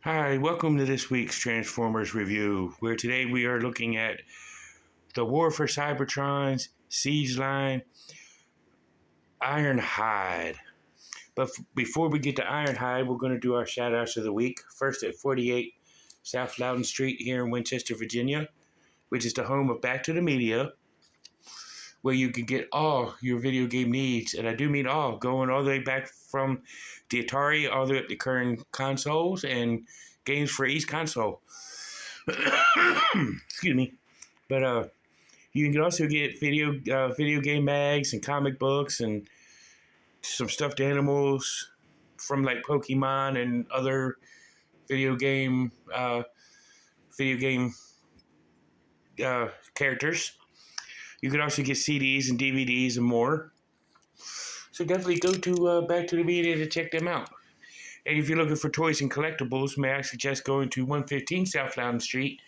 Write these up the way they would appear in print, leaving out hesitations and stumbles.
Hi, welcome to this week's Transformers review, where today we are looking at the War for Cybertron's Siege Line Ironhide. But before we get to Ironhide, we're going to do our shout outs of the week. First at 48 South Loudon Street here in Winchester, Virginia, which is the home of Back to the Media, where you can get all your video game needs. And I do mean all, going all the way back from the Atari all the way up to current consoles and games for each console. Excuse me. But you can also get video game mags and comic books and some stuffed animals from like Pokemon and other video game video game characters. You can also get CDs and DVDs and more. So definitely go to Back to the Media to check them out. And if you're looking for toys and collectibles, may I suggest going to 115 South Loudon Street,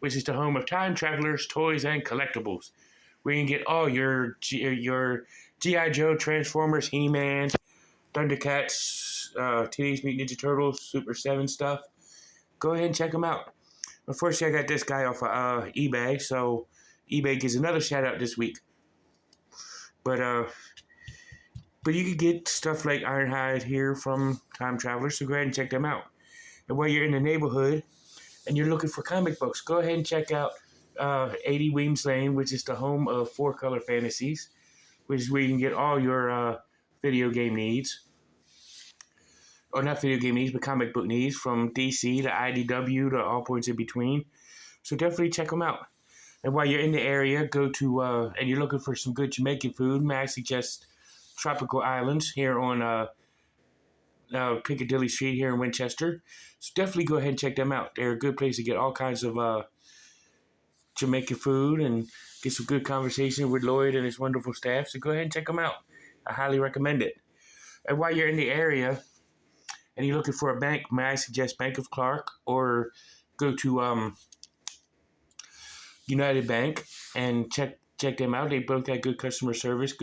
which is the home of Time Travelers, Toys, and Collectibles, where you can get all your G.I. Joe, Transformers, He-Man, Thundercats, Teenage Mutant Ninja Turtles, Super 7 stuff. Go ahead and check them out. Unfortunately, I got this guy off of eBay, so eBay gives another shout-out this week. But you can get stuff like Ironhide here from Time Travelers, so go ahead and check them out. And while you're in the neighborhood and you're looking for comic books, go ahead and check out 80 Weems Lane, which is the home of Four Color Fantasies, which is where you can get all your video game needs. Or not video game needs, but comic book needs from DC to IDW to all points in between. So definitely check them out. And while you're in the area, go to, and you're looking for some good Jamaican food, may I suggest Tropical Islands here on Piccadilly Street here in Winchester. So definitely go ahead and check them out. They're a good place to get all kinds of Jamaican food and get some good conversation with Lloyd and his wonderful staff. So go ahead and check them out. I highly recommend it. And while you're in the area and you're looking for a bank, may I suggest Bank of Clark, or go to United Bank and check them out. They both got good customer service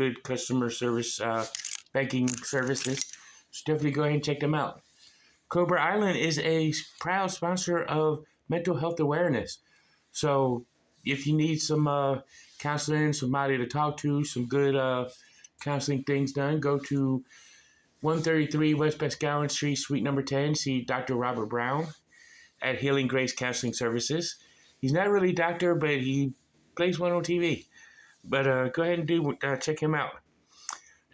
banking services. So definitely go ahead and check them out. Cobra Island is a proud sponsor of mental health awareness. So if you need some counseling, somebody to talk to, some good counseling things done, go to 133 West Pascagoula Street, Suite number 10. See Dr. Robert Brown at Healing Grace Counseling Services. He's not really a doctor, but he plays one on TV. But go ahead and check him out.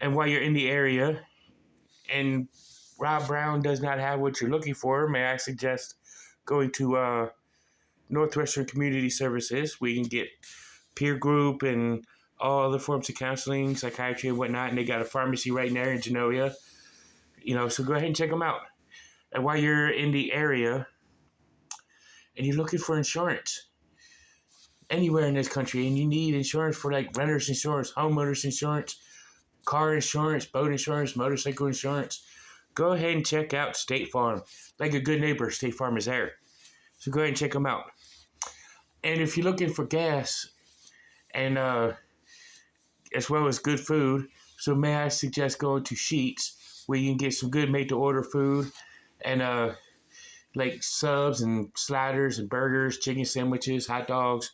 And while you're in the area and Rob Brown does not have what you're looking for, may I suggest going to Northwestern Community Services, where you can get peer group and all other forms of counseling, psychiatry and whatnot. And they got a pharmacy right there in Genoa. So go ahead and check them out. And while you're in the area and you're looking for insurance anywhere in this country, and you need insurance for like renter's insurance, homeowner's insurance, car insurance, boat insurance, motorcycle insurance, go ahead and check out State Farm. Like a good neighbor, State Farm is there. So go ahead and check them out. And if you're looking for gas and as well as good food, so may I suggest going to Sheets, where you can get some good made-to-order food and like subs and sliders and burgers, chicken sandwiches, hot dogs,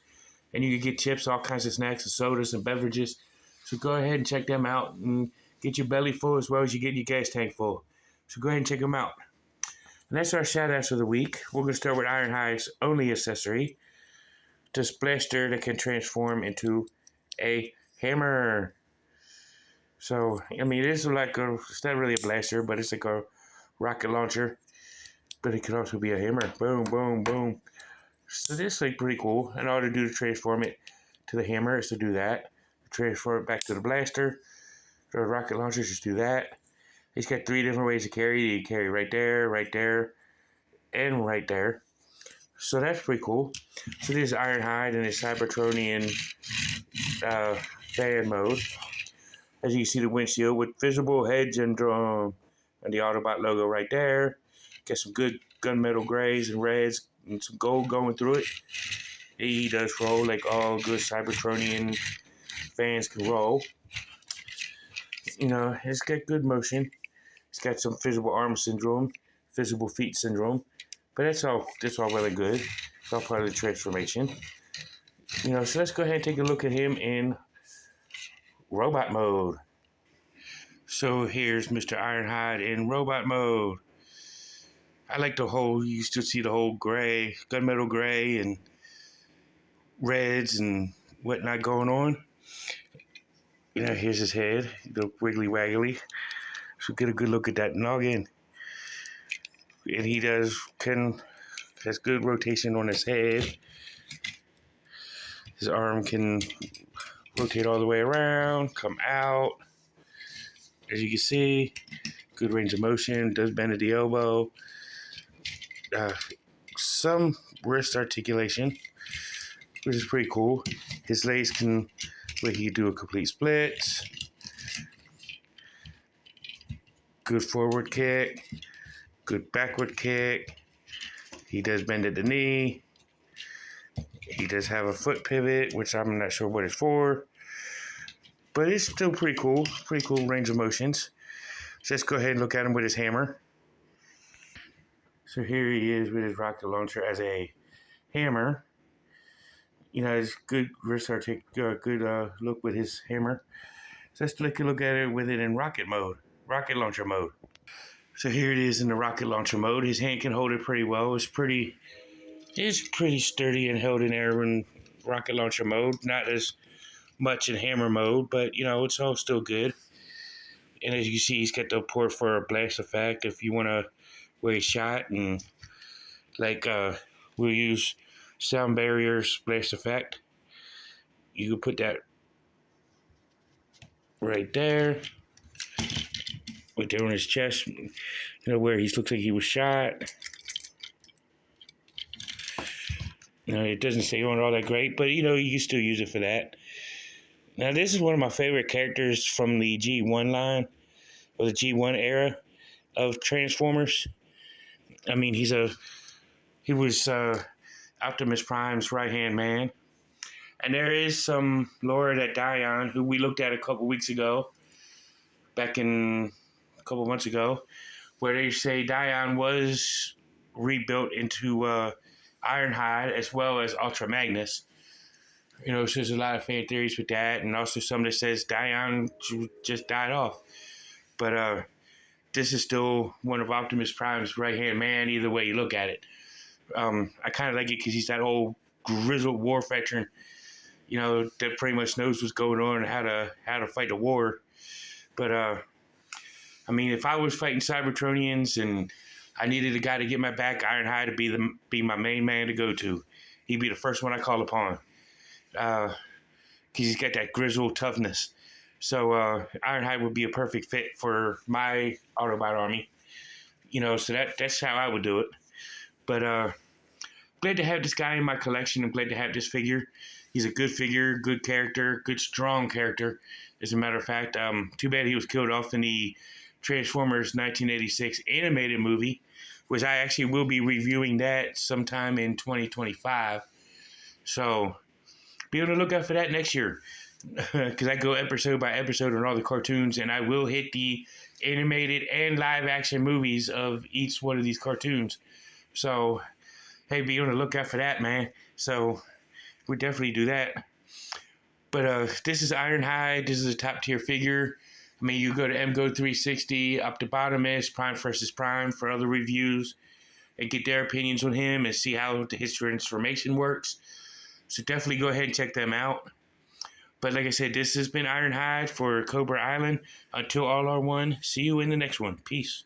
and you can get chips, all kinds of snacks and sodas and beverages. So go ahead and check them out and get your belly full as well as you get your gas tank full. So go ahead and check them out. And that's our shout-outs of the week. We're going to start with Ironhide's only accessory, this blaster that can transform into a hammer. So, it is like it's not really a blaster, but it's like a rocket launcher. But it could also be a hammer. Boom, boom, boom. So this is like pretty cool. And all to do to transform it to the hammer is to do that. Transfer it back to the blaster. So the rocket launcher, just do that. It's got 3 different ways to carry. You can carry right there, and right there. So that's pretty cool. So this is Ironhide in his Cybertronian fan mode. As you can see, the windshield with visible heads and drum. And the Autobot logo right there. Got some good gunmetal grays and reds and some gold going through it. He does roll like all good Cybertronian fans can roll. It's got good motion. It's got some visible arm syndrome, visible feet syndrome. But that's all well and good. It's all part of the transformation. So let's go ahead and take a look at him in robot mode. So here's Mr. Ironhide in robot mode. I like you still see the whole gray, gunmetal gray and reds and whatnot going on. Here's his head, the wiggly waggly. So get a good look at that noggin. And he has good rotation on his head. His arm can rotate all the way around, come out. As you can see, good range of motion, does bend at the elbow. Some wrist articulation, which is pretty cool. His legs can, where he do a complete split. Good forward kick, good backward kick. He does bend at the knee. He does have a foot pivot, which I'm not sure what it's for. But it's still pretty cool. Pretty cool range of motions. So let's go ahead and look at him with his hammer. So here he is with his rocket launcher as a hammer. It's good wrist good look with his hammer. So let's take a look at it with it in rocket launcher mode. So here it is in the rocket launcher mode. His hand can hold it pretty well. It's pretty sturdy and held in air in rocket launcher mode. Not as much in hammer mode, but it's all still good. And as you can see, he's got the port for a blast effect if you want to wear a shot, and we'll use sound barriers blast effect. You can put that right there on his chest, where he looks like he was shot. It doesn't stay on all that great, but you can still use it for that. Now, this is one of my favorite characters from the G1 line, or the G1 era of Transformers. I mean, he was Optimus Prime's right-hand man. And there is some lore that Dion, who we looked at a couple months ago, where they say Dion was rebuilt into Ironhide as well as Ultra Magnus. So there's a lot of fan theories with that, and also some that says Dion just died off. But this is still one of Optimus Prime's right-hand man, either way you look at it. I kind of like it because he's that old grizzled war veteran, that pretty much knows what's going on and how to fight the war. But I mean, if I was fighting Cybertronians and I needed a guy to get my back, Ironhide would be my main man to go to. He'd be the first one I call upon. Because he's got that grizzled toughness. So Ironhide would be a perfect fit for my Autobot army. So that's how I would do it. But glad to have this guy in my collection and glad to have this figure. He's a good figure, good character, good strong character. As a matter of fact, too bad he was killed off in the Transformers 1986 animated movie, which I actually will be reviewing that sometime in 2025. So be on the lookout for that next year, because I go episode by episode on all the cartoons, and I will hit the animated and live action movies of each one of these cartoons. So, hey, be on the lookout for that, man. So we definitely do that. But this is Ironhide. This is a top tier figure. I mean, you go to MGO360, Optibotimus, Prime vs. Prime for other reviews and get their opinions on him and see how his transformation works. So definitely go ahead and check them out. But like I said, this has been Ironhide for Cobra Island. Until all are one, see you in the next one. Peace.